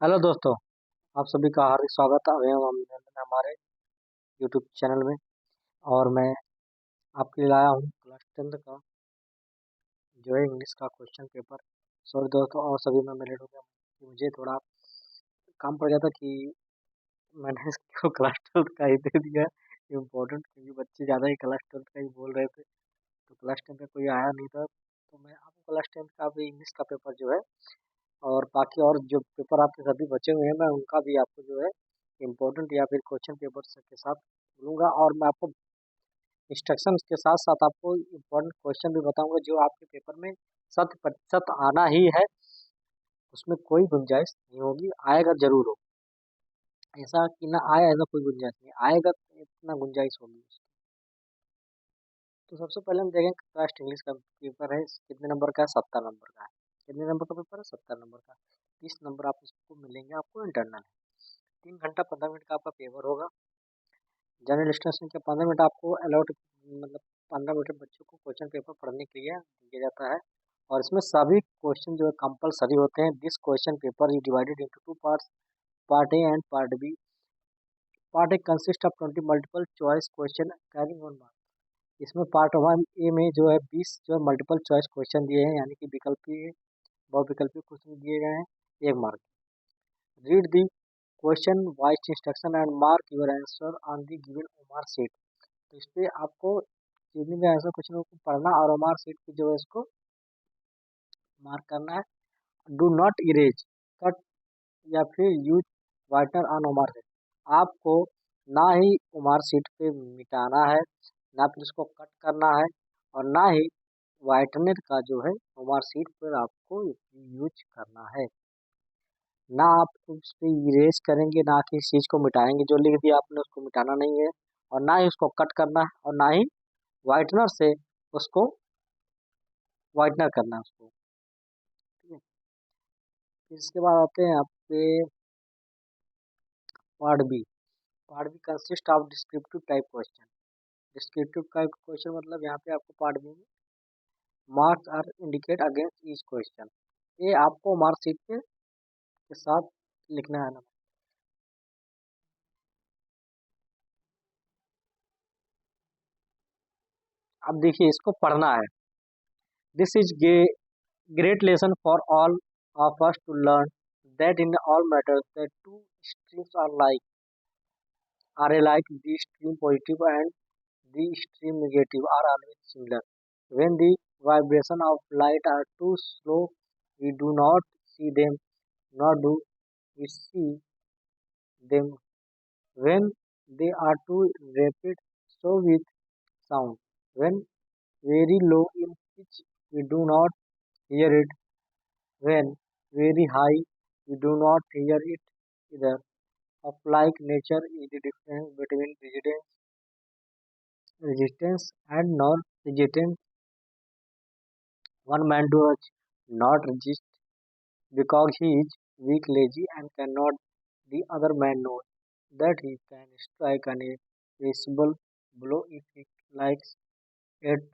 Hello दोस्तों। आप सभी का हार्दिक स्वागत है अभिनंदन है हमारे यूट्यूब चैनल में। और मैं आपके लिए लाया हूँ क्लास 10th का जो है इंग्लिश का क्वेश्चन पेपर। सॉरी दोस्तों, और सभी में लेट हो गया कि मुझे थोड़ा काम पड़ गया था कि मैंने इसको क्लास 12th का ही दे दिया इम्पोर्टेंट, क्योंकि बच्चे ज़्यादा ही क्लास 12th का ही बोल रहे थे। तो क्लास 10th का कोई आया नहीं था, तो मैं आपको क्लास 10th का भी इंग्लिश का पेपर जो है और बाकी और जो पेपर आपके सभी बचे हुए हैं मैं उनका भी आपको जो है इम्पोर्टेंट या फिर क्वेश्चन पेपर के साथ बोलूँगा। और मैं आपको इंस्ट्रक्शन के साथ साथ आपको इम्पोर्टेंट क्वेश्चन भी बताऊंगा जो आपके पेपर में 100% आना ही है। उसमें कोई गुंजाइश नहीं होगी, आएगा जरूर हो। ऐसा कि ना आए ऐसा कोई गुंजाइश नहीं आएगा, तो इतना गुंजाइश होगी उसकी। तो सबसे पहले हम देखें फर्स्ट इंग्लिश का पेपर है, कितने नंबर का है? 70 नंबर का है। कितने नंबर का पेपर है? 70 नंबर का। 30 नंबर आप इसको मिलेंगे आपको इंटरनल। 3 घंटा 15 मिनट का आपका पेपर होगा। जनरल स्टेशन के 15 मिनट आपको अलॉट, मतलब 15 मिनट बच्चों को क्वेश्चन पेपर पढ़ने के लिए दिया जाता है। और इसमें सभी क्वेश्चन जो है कंपलसरी होते हैं। This question paper is divided into two parts, part A and part B. Part A consist of 20 multiple choice question carrying 1 mark. इसमें पार्ट 1 ए में जो है 20 जो है मल्टीपल चॉइस क्वेश्चन दिए हैं, यानी कि विकल्पीय बहुविकल्पीय क्वेश्चन दिए गए हैं 1 mark. Read the question wise instruction and mark your answer on the given OMR sheet. तो इस पे आपको जितने भी आंसर क्वेश्चन को पढ़ना और ओमार शीट पे जो है इसको मार्क करना है। डू नॉट इरेज, कट या फिर use whitener on OMR sheet. आपको ना ही ओमार शीट पे मिटाना है, ना फिर उसको कट करना है, और ना ही वाइटनर का जो है ओमार शीट पर आपको यूज करना है। ना आप उस पे इरेज करेंगे, ना किसी चीज को मिटाएंगे। जो लिख दिया आपने उसको मिटाना नहीं है, और ना ही उसको कट करना है, और ना ही व्हाइटनर से उसको व्हाइटनर करना है उसको। ठीक है। फिर इसके बाद आते हैं आपके part B. Part B consist of descriptive type question. Descriptive type question मतलब यहाँ पे आपको पार्ट बी में marks are indicate against each question. ये आपको मार्कशीट पे के साथ लिखना है ना। अब देखिए इसको पढ़ना है। This is great lesson for all of us to learn that in all matters the two streams are alike. The stream positive and the stream negative are always similar. When the vibration of light are too slow, we do not see them, nor do we see them when they are too rapid. So with sound, when very low in pitch, we do not hear it. When very high, we do not hear it either. Of like nature is the difference between resistance and non-resistance. One man does not resist because he is weak, lazy, and cannot. The other man knows that he can strike an irresistible blow if he likes it.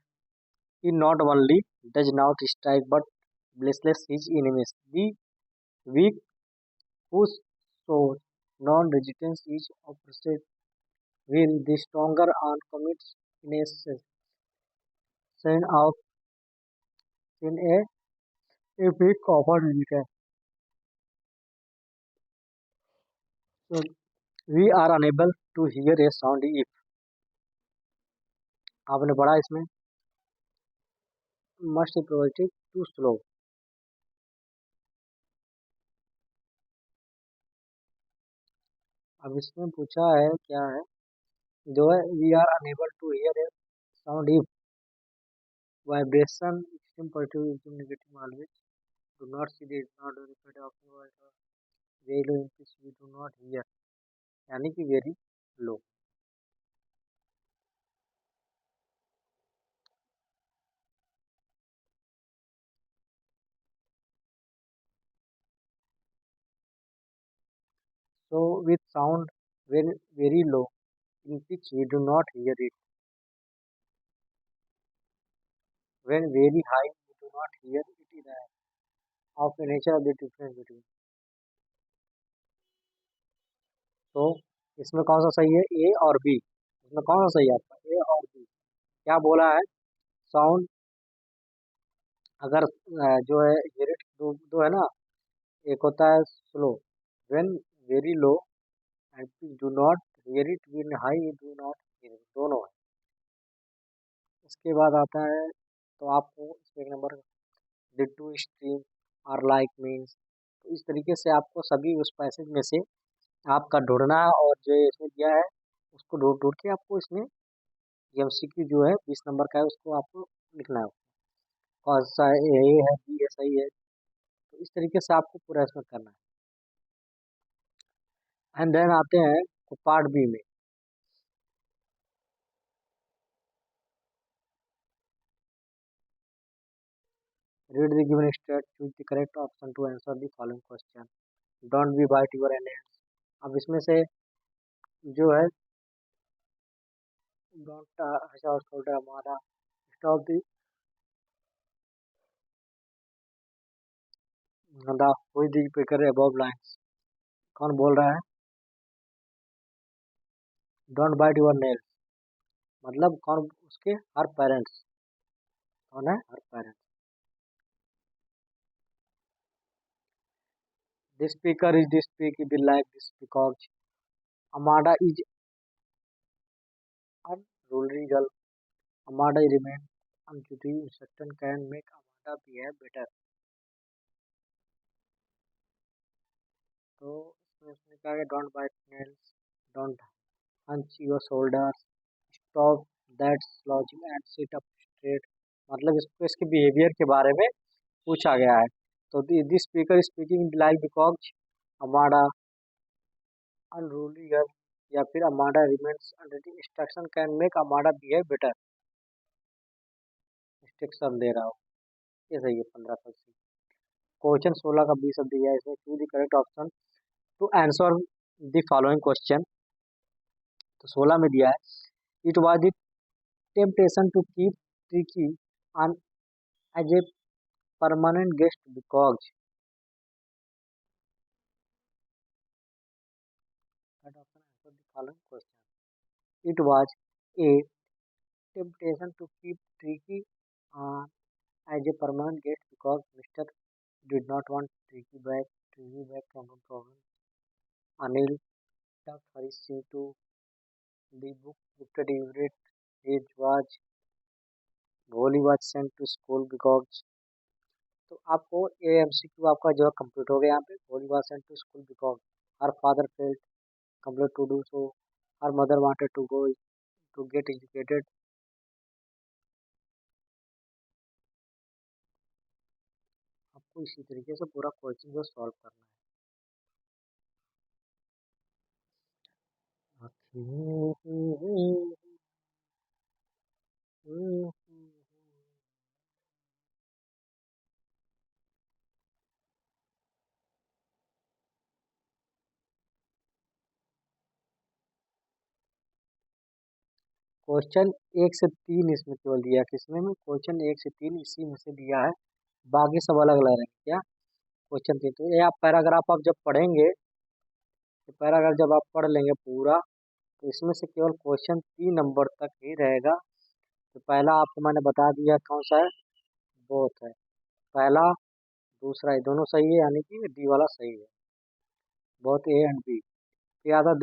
He not only does not strike but blesses his enemies. The weak who shows non-resistance is opposite will the stronger and commits in a sin of in a big common weekend. So we are unable to hear a sound if आपने पढ़ा इसमें must probability too slow। अब इसमें पूछा है क्या है, जो है we are unable to hear a sound if vibration extreme positive extreme negative always do not see the not repeat of very low in pitch we do not hear, यानी कि very low। So with sound very low in pitch we do not hear it. When very high we do not hear it either. Of the nature of the difference between. तो इसमें कौन सा सही है, ए और B? इसमें कौन सा सही है आपका, ए और बी? क्या बोला है? साउंड अगर जो है हेरिट दो दो है ना, एक होता है slow, when very low, and do not here it, when high do not here it, दोनों है। इसके बाद आता है, तो आपको इसमें एक number, the two stream are like means. तो इस तरीके से आपको सभी उस पैसेज में से आपका ढूंढना है, और जो ये इसमें दिया है उसको ढूंढ ढूंढ के आपको इसमें एमसीक्यू जो है 20 नंबर का है उसको आपको लिखना है। कौन सा ए है, बी है, सही है। तो इस तरीके से आपको पूरा इसमें करना है। एंड देन आते हैं पार्ट बी में। Read the given state, choose the correct option to answer the following question, don't be bite your end. अब इसमें से जो है, डोंट हमारा स्टॉप द हुई द पिकर अबव लाइन्स, कौन बोल रहा है? डोंट बाइट यूर नेल्स, मतलब कौन? उसके हर पेरेंट्स, कौन है? हर parents. This speaker is this speak the like this because Amada is unruly girl, Amada remain अनजुटी instruction can make Amada behave better. तो इसमें उसने कहा कि don't bite nails, don't hunch your shoulders, stop that slouching and sit up straight, मतलब इसको इसके behaviour के बारे में पूछा गया है। तो this speaker speaking like because Amada unruly girl, या फिर Amada remains under the instruction can make Amada behave better, instruction दे रहा हो। ये सही है 15%। क्वेश्चन 16 का 20 अब दिया है इसमें, choose the correct option to answer the following question. तो 16 में दिया है, it was the temptation to keep tricky on as a permanent guest because that often answer the following question. It was a temptation to keep Tricky as a permanent guest because Mr. did not want Tricky back from a problem. Anil took Harish Singh to the book Victor Everett. It was Bholi was sent to school because, तो आपको AMCQ आपका जो complete हो गया यहाँ पे, भोली was sent to school because her father felt compelled to do so. Her mother wanted to go to get educated. आपको इसी तरीके से पूरा क्वेश्चन को सॉल्व करना है। क्वेश्चन 1 से 3 इसमें केवल दिया है, किसमें में? क्वेश्चन 1 से 3 इसी में से दिया है, बाकी सब अलग अलग रहेंगे। क्या? क्वेश्चन 3, तो ये आप पैराग्राफ आप जब पढ़ेंगे, तो पैराग्राफ जब आप पढ़ लेंगे पूरा, तो इसमें से केवल क्वेश्चन 3 नंबर तक ही रहेगा। तो पहला आपको मैंने बता दिया कौन सा है, बोथ है। पहला दूसरा ये दोनों सही है, यानी कि डी वाला सही है, बोथ ए एंड बी। फिर आता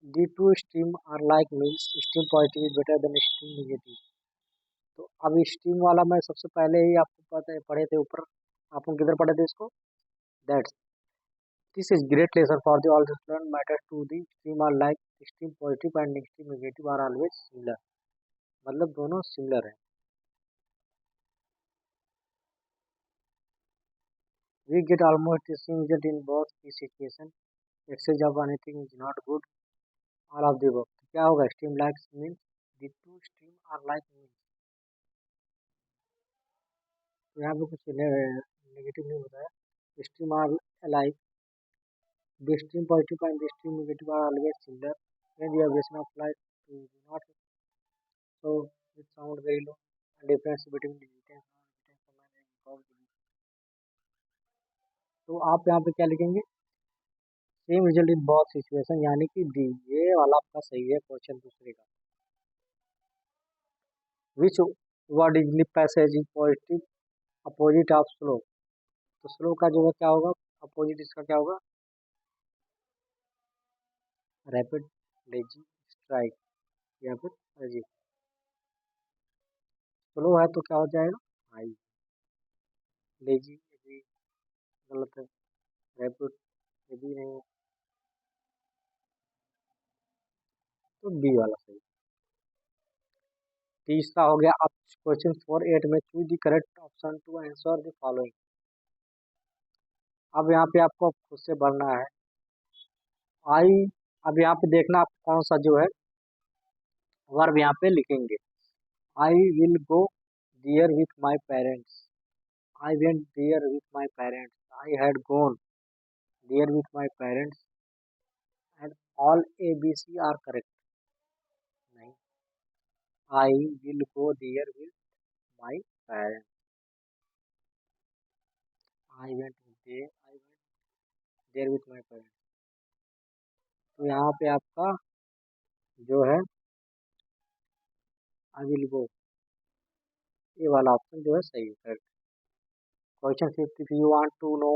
the two stream are like means stream positive is better than stream negative. तो अब स्ट्रीम वाला मैं सबसे पहले ही आपको पता है पढ़े थे ऊपर, आप किधर पढ़े थे इसको? That's this is great lesson for the all the student matter to the stream are like stream positive and stream negative are always similar, मतलब दोनों सिमिलर है। We get almost the same result in both the situation, exchange of anything is not good, all of the above. क्या होगा? Stream like means the two stream are like means, तो यहाँ पे कुछ negative नहीं बताया। Stream are like the stream positive and the stream negative are always similar when the abbreviation of light to do not so it sound very low and difference between the distance and distance command and call, तो आप यहाँ पे क्या लिखेंगे? Same result in both situation, यानी कि D, ये वाला आपका सही है क्वेश्चन दूसरे का। Which word is lip passage in positive opposite of slow, तो स्लो का जो है क्या होगा, अपोजिट इसका क्या होगा, रैपिड, लेजी, स्ट्राइक, या फिर लेजी। स्लो है तो क्या हो जाएगा, हाई। लेजी ये भी गलत है, रैपिड ये भी नहीं है, तो बी वाला सही। तीसरा हो गया अब क्वेश्चन 4.8 में, choose the correct option to answer the following. अब यहाँ पे आपको खुद से भरना है आई। अब यहाँ पे देखना आप कौन सा जो है वर्ब यहाँ पे लिखेंगे। I will go there with my parents, I went there with my parents, I had gone there with my parents, and all A B C are correct. नहीं, I will go there with my parents, I went there with my parents, तो यहाँ पे आपका जो है आई will गो, ये वाला option जो है सही है। Question 5, if you want to know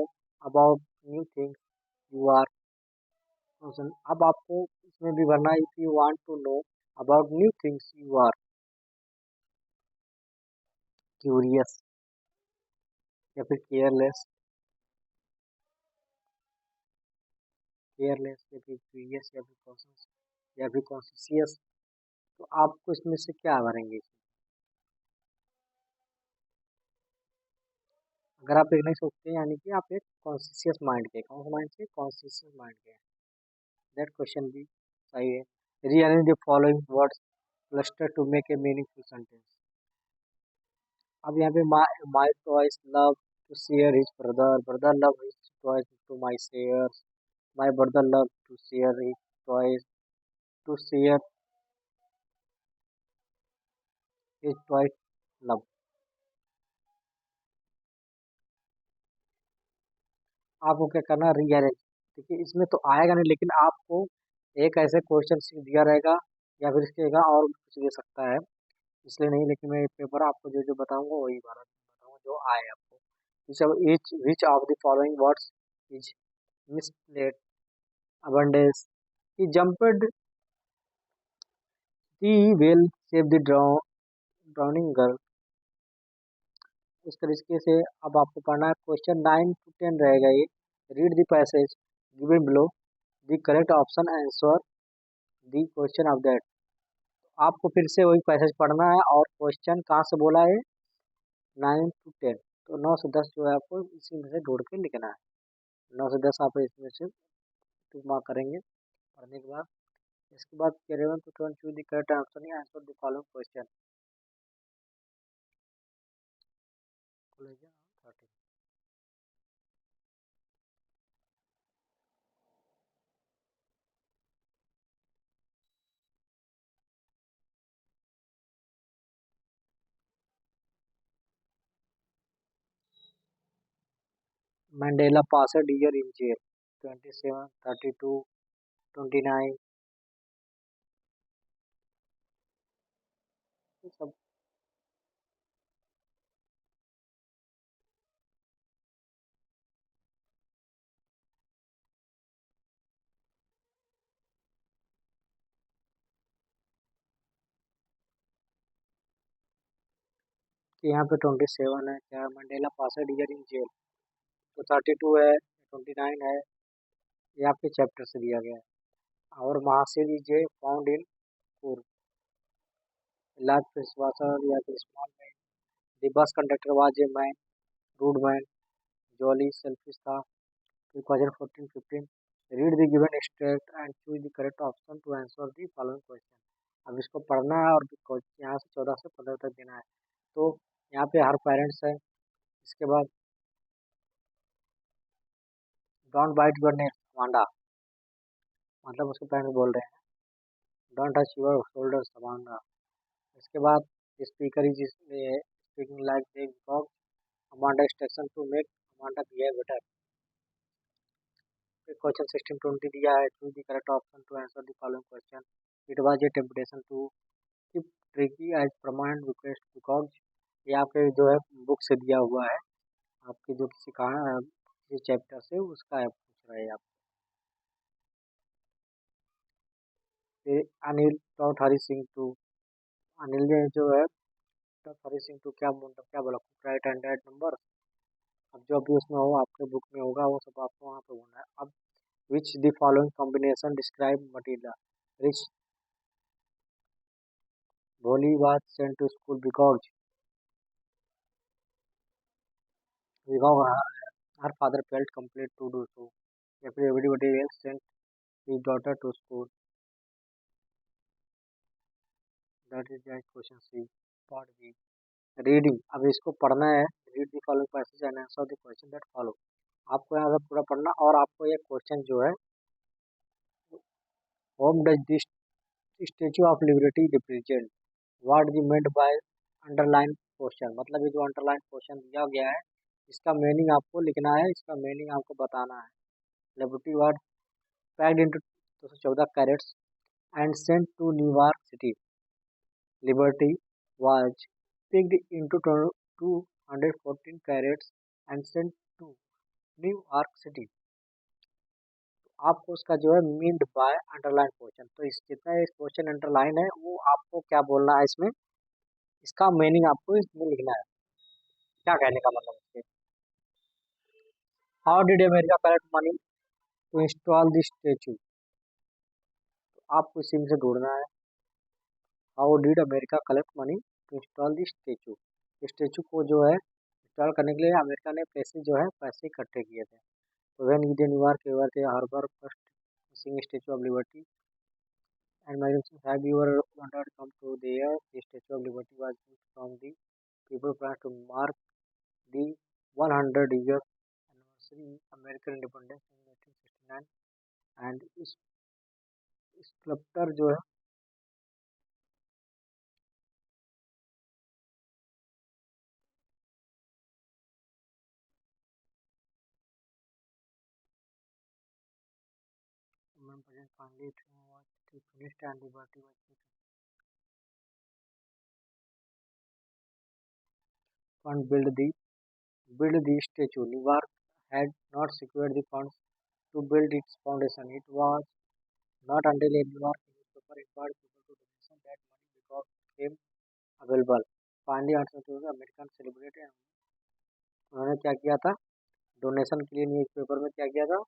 about new things you are, question अब आपको इसमें भी भरना है, if you want to know about new things you are curious, या फिर केयरलेस, केयरलेस या फिर क्यूरियस या फिर कॉन्शियस या फिर कॉन्शियस, तो आपको इसमें से क्या भरेंगे इसमें? अगर आप एक नहीं सोचते यानी कि आप एक कॉन्शियस माइंड के, कौन सा माइंड से, कॉन्शियस माइंड के, दैट क्वेश्चन भी सही है। Rearrange the following words cluster to make a meaningful sentence. अब यहाँ पे my toys love to share his brother, brother love his toys to my share, my brother love to share his toys to share his toys love. आपको क्या करना है, rearrange. देखिए इसमें तो आएगा नहीं, लेकिन आपको एक ऐसे क्वेश्चन दिया रहेगा या फिर इसके जगह और भी कुछ दे सकता है, इसलिए नहीं, लेकिन मैं पेपर आपको जो जो बताऊंगा वही वाला बताऊंगा जो आए आपको। Which of the following words is misplaced, abundance, he jumped the well, save the drowning girl। इस तरीके से अब आपको पढ़ना है। क्वेश्चन 9 to 10 रहेगा ये। Read the passage given below, the correct option answer the question of that. आपको फिर से वही पैसेज पढ़ना है, और क्वेश्चन कहाँ से बोला है, 9 to 10, तो 9 से 10 जो है आपको इसी में से ढूंढ के लिखना है। 9 से 10 आप इसमें से 2 मार्क करेंगे पढ़ने के बाद। इसके बाद 11 to 12 choose the correct answer, answer the following question. Mandela passed a year in jail, 27, 32, 29, ये सब कि यहाँ पे 27 है, क्या Mandela passed year in jail, तो 32 है, 29 है, ये आपके चैप्टर से दिया गया है। और महासिर जे फाउंड इन पूर, लार्ज विश्वासर या फिर small man, the bus conductor was a man, rude man, jolly selfish था। 2014-15, read the given extract and choose the correct option to answer the following question. अब इसको पढ़ना है और यहाँ से 14 से 15 तक देना है। तो यहाँ पे हर पेरेंट्स है। इसके बाद don't bite your nail Wanda, मतलब उसके पेरेंट्स बोल रहे हैं don't touch your shoulders Wanda. इसके बाद speaker is speaking like they because Amanda instruction to make Amanda behave better. Question 1620 दिया है, choose the correct option to answer the following question. It was a temptation to keep tricky as permanent request because, ये आपके जो है book से दिया हुआ है, आपकी जो किसी कहा किसी चैप्टर से उसका है, पूछ रहे हैं आप। फिर अनिल टॉट हरी सिंह टू, अनिल ने जो है टॉट हरी सिंह टू क्या मतलब क्या बोला, राइट एंड राइट नंबर। अब जो भी उसमें हो आपके बुक में होगा वो सब आपको वहाँ पे बोलना है। अब which the following combination describe material rich Bholi was sent to school because, her father felt complete to do so, या फिर everybody else sent his daughter to school. That is the question C, part B. Reading, अब इसको पढ़ना है। Read the following passage and answer the question that follow. आपको यहाँ से पूरा पढ़ना, और आपको ये क्वेश्चन जो है, home does this statue of liberty represent, what the meant by underline question, मतलब ये जो अंडरलाइन क्वेश्चन दिया गया है इसका मीनिंग आपको लिखना है, इसका मीनिंग आपको बताना है। Liberty was packed into 214 carats and sent to New York City. Liberty was picked into 214 carats and sent to New York City. आपको उसका जो है मीन्ड बाय अंडरलाइन क्वेश्चन, तो इस जितना इस क्वेश्चन अंडरलाइन है वो आपको क्या बोलना है इसमें, इसका मीनिंग आपको इसमें लिखना है, क्या कहने का मतलब है। How did America collect money to install this statue, आपको इसी में से ढूंढना है। How did America collect money to install this statue, statue को जो है इंस्टॉल करने के लिए अमेरिका ने पैसे जो है पैसे इकट्ठे किए थे। तो when the New York ever they harbour first seeing Statue of Liberty and my have you ever wanted to come to there, the statue of liberty was built from the people plan to mark the 100 years anniversary American independence in 1969, and इस sculptor जो है President finally it was finished and liberty was built. Fund build the statue. Newark had not secured the funds to build its foundation. It was not until a Newark newspaper invited people to donation that money became available. Finally, answer to the American celebrated, उन्होंने क्या किया था, donation के लिए newspaper में क्या किया था,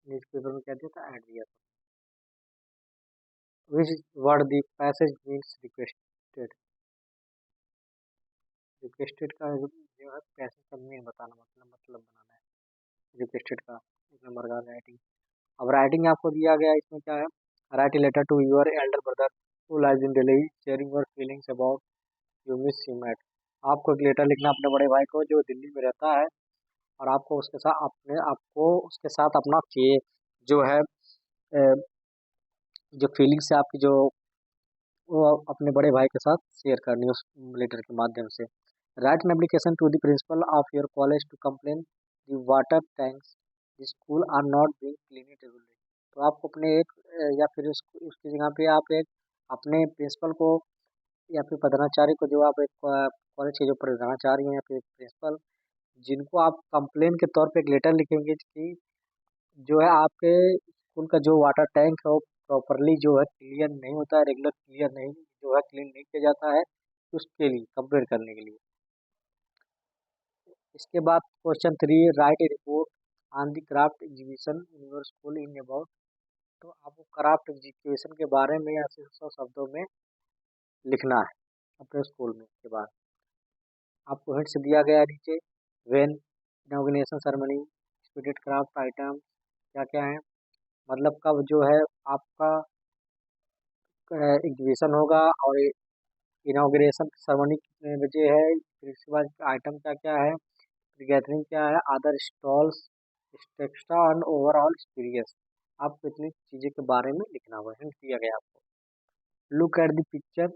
न्यूज़पेपर में क्या दिया था, ऐड दिया था। Which word the passage means requested, requested का जो है पैसेज का मीन बताना, मतलब बनाना है रिक्वेस्टेड का। एक नंबर का राइटिंग। अब राइटिंग आपको दिया गया, इसमें क्या है, write a letter to your elder brother who lives in Delhi sharing your feelings about you miss him at. आपको एक लेटर लिखना अपने बड़े भाई को जो दिल्ली में रहता है, और आपको उसके साथ आपको उसके साथ अपना जो है जो फीलिंग्स है आपकी, जो वो अपने बड़े भाई के साथ शेयर करनी है उस लेटर के माध्यम से। Write an application to the principal of your college to complain the water tanks the school are not being clean regularly. तो आपको अपने एक या फिर उसकी जगह पे आप एक अपने प्रिंसिपल को या फिर प्रधानाचार्य को, जो आप एक कॉलेज के जो प्रधानाचार्य हैं या फिर प्रिंसिपल, जिनको आप कंप्लेन के तौर पे एक लेटर लिखेंगे कि जो है आपके स्कूल का जो वाटर टैंक है वो प्रॉपरली जो है क्लियर नहीं होता है, रेगुलर क्लियर नहीं जो है क्लीन नहीं किया जाता है, उसके लिए कंप्लेन करने के लिए। इसके बाद question 3, right A report on the craft exhibition in your school in about. तो आपको क्राफ्ट एग्जीबिशन के बारे में या 100 शब्दों में लिखना है अपने स्कूल में। के बाद आपको हिंट्स दिया गया है नीचे, when, inauguration ceremony, expected craft item क्या क्या है, मतलब कब जो है आपका एग्जीबिशन होगा, और इनॉग्रेशन सेरेमनी कितने बजे है, फिर इसके बाद आइटम क्या क्या है, फिर गैदरिंग क्या है, other stalls, extra and overall experience. आपको इतनी चीज़ें के बारे में लिखना होगा, हिंट दिया गया आपको। लुक एट द पिक्चर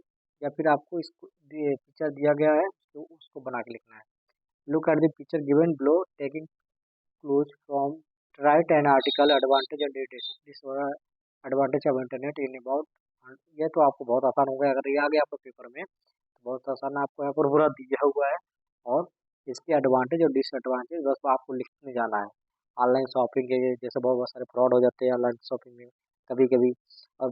या फिर आपको इसको पिक्चर दिया गया है तो उसको बना के लिखना है। Look at the picture given below taking clues from right an article advantage and disadvantage of internet in about. ये तो आपको बहुत आसान हो गया, अगर ये आ गया आपको पेपर में तो बहुत आसान आपको यहाँ पर पूरा दिया हुआ है, और इसके एडवांटेज और डिसएडवांटेज बस आपको लिखने जाना है। ऑनलाइन शॉपिंग के जैसे बहुत बहुत सारे फ्रॉड हो जाते हैं ऑनलाइन शॉपिंग में कभी कभी, और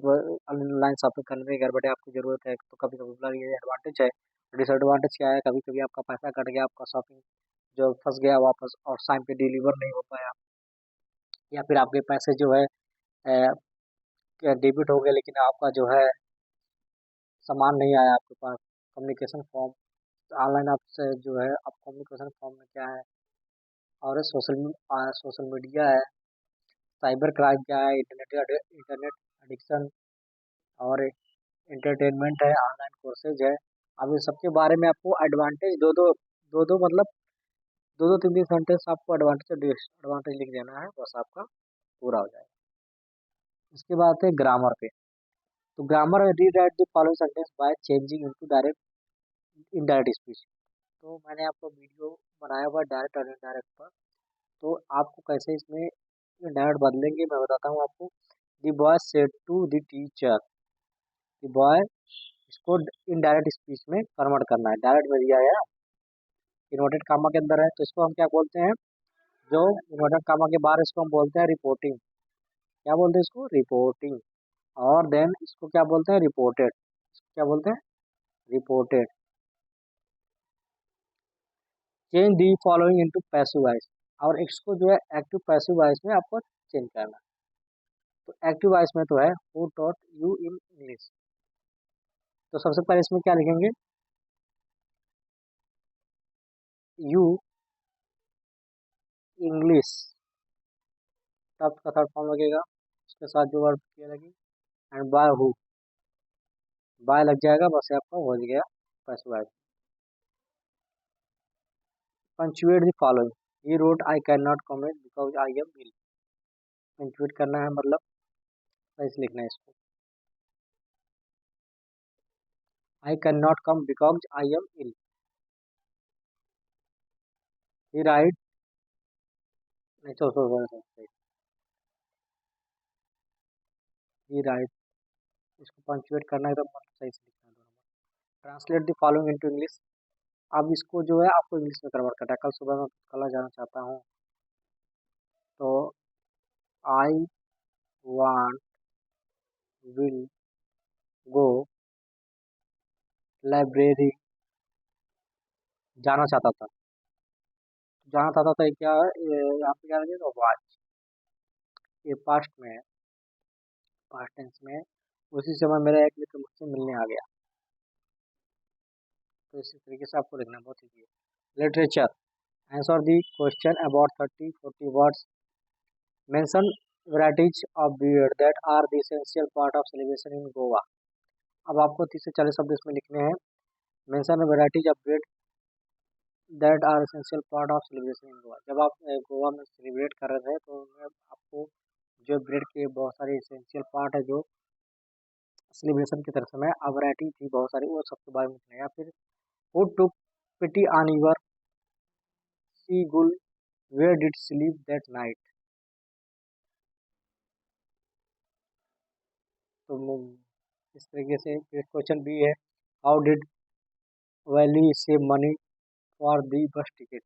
ऑनलाइन शॉपिंग करने में घर बैठे आपको जरूरत है तो कभी कभी मतलब ये एडवांटेज है। डिसएडवांटेज क्या है, कभी कभी आपका पैसा कट गया, आपका शॉपिंग जो फंस गया वापस और टाइम पे डिलीवर नहीं हो पाया, या फिर आपके पैसे जो है डेबिट हो गए लेकिन आपका जो है सामान नहीं आया आपके पास। कम्युनिकेशन फॉर्म ऑनलाइन आपसे जो है आप कम्युनिकेशन फॉर्म में क्या है, और सोशल मीडिया है, साइबर क्राइम क्या है, इंटरनेट एडिक्शन, और एंटरटेनमेंट है, ऑनलाइन कोर्सेज है। अब इन सबके बारे में आपको एडवांटेज दो दो मतलब दो दो तीन तीन सेंटेंस आपको एडवांटेज और डिसएडवांटेज लिख देना है, बस आपका पूरा हो जाएगा। इसके बाद आते हैं ग्रामर पे। तो ग्रामर में rewrite the following sentence by changing into direct indirect speech. तो मैंने आपको वीडियो बनाया हुआ डायरेक्ट और इनडायरेक्ट पर, तो आपको कैसे इसमें इनडायरेक्ट बदलेंगे मैं बताता हूँ आपको। The boy said to the teacher, the boy, इसको इनडायरेक्ट स्पीच में कन्वर्ट करना है। डायरेक्ट में दिया है, इन्वर्टेड कामा के अंदर है, तो इसको हम क्या बोलते हैं, जो इन्वर्टेड कामा के बाहर इसको हम बोलते हैं रिपोर्टिंग। क्या बोलते हैं इसको, रिपोर्टिंग। और देन इसको क्या बोलते हैं, रिपोर्टेड। क्या बोलते हैं, reported. Change the following into passive voice, और इसको जो है एक्टिव पैसिव वॉइस में आपको चेंज करना है। तो एक्टिव वॉइस में तो है who taught you in English, तो सबसे पहले इसमें क्या लिखेंगे, यू इंग्लिश, तब का थर्ड फॉर्म लगेगा, उसके साथ जो वर्ब किया लगी, एंड बाय हु, बाय लग जाएगा, बस ये आपका हो गया passive voice. Punctuate the following, he wrote I can not comment because I am ill. Punctuate करना है मतलब सही से लिखना है इसको, I can not come because I am ill. He write, नहीं ही राइट, इसको पंचुएट करना है तो मतलब सही से लिखना है दोनों बार। Translate the following into English, अब इसको जो है आपको इंग्लिश में कन्वर्ट करना है। कल सुबह मैं कल जाना चाहता हूँ, तो I want will go library, जाना चाहता था, जाना चाहता था ये क्या है, यहाँ पे क्या लगेगा, वाच। ये पास्ट में है, पास्ट टेंस में है। उसी समय मेरा एक मित्र मुझसे मिलने आ गया, तो इसी तरीके से आपको लिखना बहुत ईजी है। Literature, answer the question about 30-40 words, mention varieties of beer that are the essential part of celebration in Goa। अब आपको 30 से 40 शब्द इसमें लिखने हैं। Mention varieties of beer that are essential part of celebration in Goa, जब आप गोवा में सेलिब्रेट कर रहे थे तो उनमें आपको जो ब्रेड के बहुत सारे एसेंशियल पार्ट है जो सेलिब्रेशन की तरफ से में वैरायटी थी बहुत सारी, वो सबके बारे में लिखना है। या फिर who took pity on your seagull, where did sleep that night। तो इस तरीके से क्वेश्चन बी है, how did valley save money for the बस टिकट।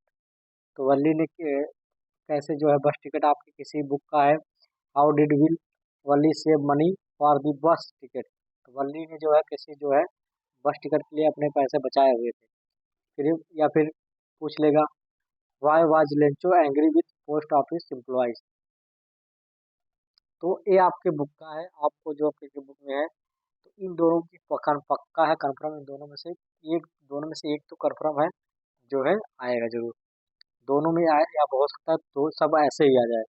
तो वल्ली ने कैसे जो है बस टिकट आपकी किसी बुक का है, how did will Valli save money for the बस टिकट। तो वल्ली ने जो है किसी जो है बस टिकट के लिए अपने पैसे बचाए हुए थे। फिर या फिर पूछ लेगा, why was Lencho angry with post office employees. तो ये आपके बुक का है, आपको जो आपके बुक में है, तो इन दोनों की पक्का है कंफर्म, इन दोनों में से एक, दोनों में से एक तो कंफर्म है जो है आएगा जरूर, दोनों में आए या हो सकता है तो सब ऐसे ही आ जाए।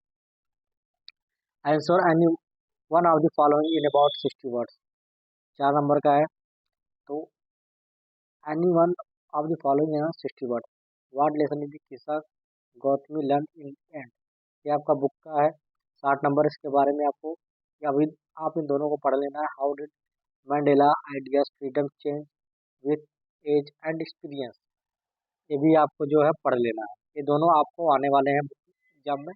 Answer any one of the following in about 60 words, 4 number का है, तो any one of the following in 60 word. What lesson is the किस्सा गौतमी लर्न इन एंड, ये आपका बुक का है, 60 नंबर। इसके बारे में आपको या अभी आप इन दोनों को पढ़ लेना है। How did Mandela ideas freedom change with age and experience, ये भी आपको जो है पढ़ लेना है। ये दोनों आपको आने वाले हैं एग्जाम में।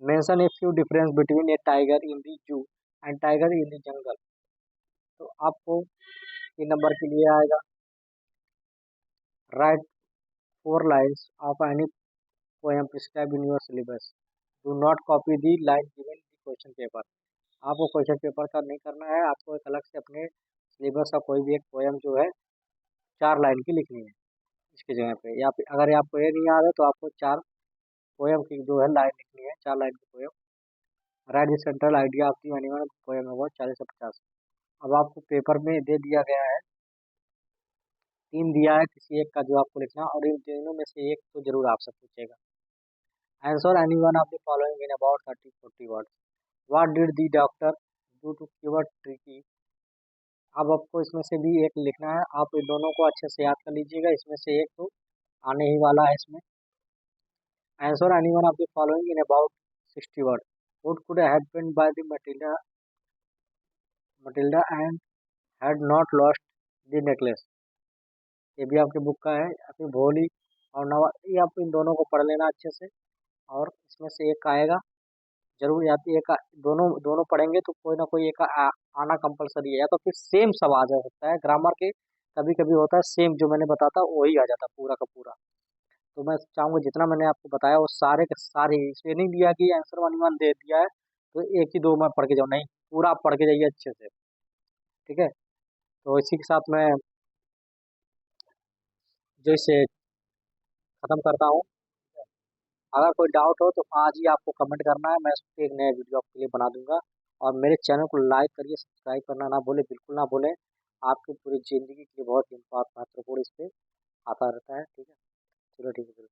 Mention a few difference between A tiger in the zoo and tiger in the jungle, तो आपको 3 नंबर के लिए आएगा। Right 4 lines of any poem prescribe in your syllabus, do not copy the line given the question paper. आपको question paper का नहीं करना है, आपको एक अलग से अपने सिलेबस का कोई भी एक पोएम जो है 4 लाइन की लिखनी है इसकी जगह पे, या फिर अगर आपको ये नहीं याद है तो आपको 4 पोएम की जो है लाइन लिखनी है, 4 लाइन की poem. Right the central idea of the animal poem about 40 से 50। अब आपको पेपर में दे दिया गया है, 3 दिया है, किसी एक का जो आपको लिखना है, और इन तीनों में से एक तो जरूर आपसे पूछेगा। Answer any one of the following in about 30-40 words. What did the doctor do to cure Tricki. अब आपको इसमें से भी एक लिखना है, आप इन दोनों को अच्छे से याद कर लीजिएगा, इसमें से एक तो आने ही वाला है इसमें। Answer any one of the following in about 60 word. What could have happened by the Matilda and had not lost the necklace। ये भी आपके बुक का है। या फिर भोली और नवा, ये आप इन दोनों को पढ़ लेना अच्छे से, और इसमें से एक आएगा जरूर, या तो एक दोनों दोनों पढ़ेंगे तो कोई ना कोई एक आना कंपलसरी है, या तो फिर सेम सब आ जा सकता है। ग्रामर के कभी कभी होता है सेम, जो मैंने बताता वही आ जाता पूरा का पूरा। तो मैं चाहूंगा जितना मैंने आपको बताया वो सारे के सारे, इसमें नहीं दिया कि आंसर वन वन दे दिया है तो एक ही दो मैं पढ़ के जाऊँ, नहीं, पूरा आप पढ़ के जाइए अच्छे से। ठीक है, तो इसी के साथ मैं जैसे खत्म करता हूँ। अगर कोई डाउट हो तो आज ही आपको कमेंट करना है, मैं उस पर एक नया वीडियो आपके लिए बना दूंगा। और मेरे चैनल को लाइक करिए, सब्सक्राइब करना ना भूले, बिल्कुल ना भूलें। आपकी पूरी ज़िंदगी के लिए बहुत महत्वपूर्ण इस पे आता रहता है। ठीक है, चलो ठीक है।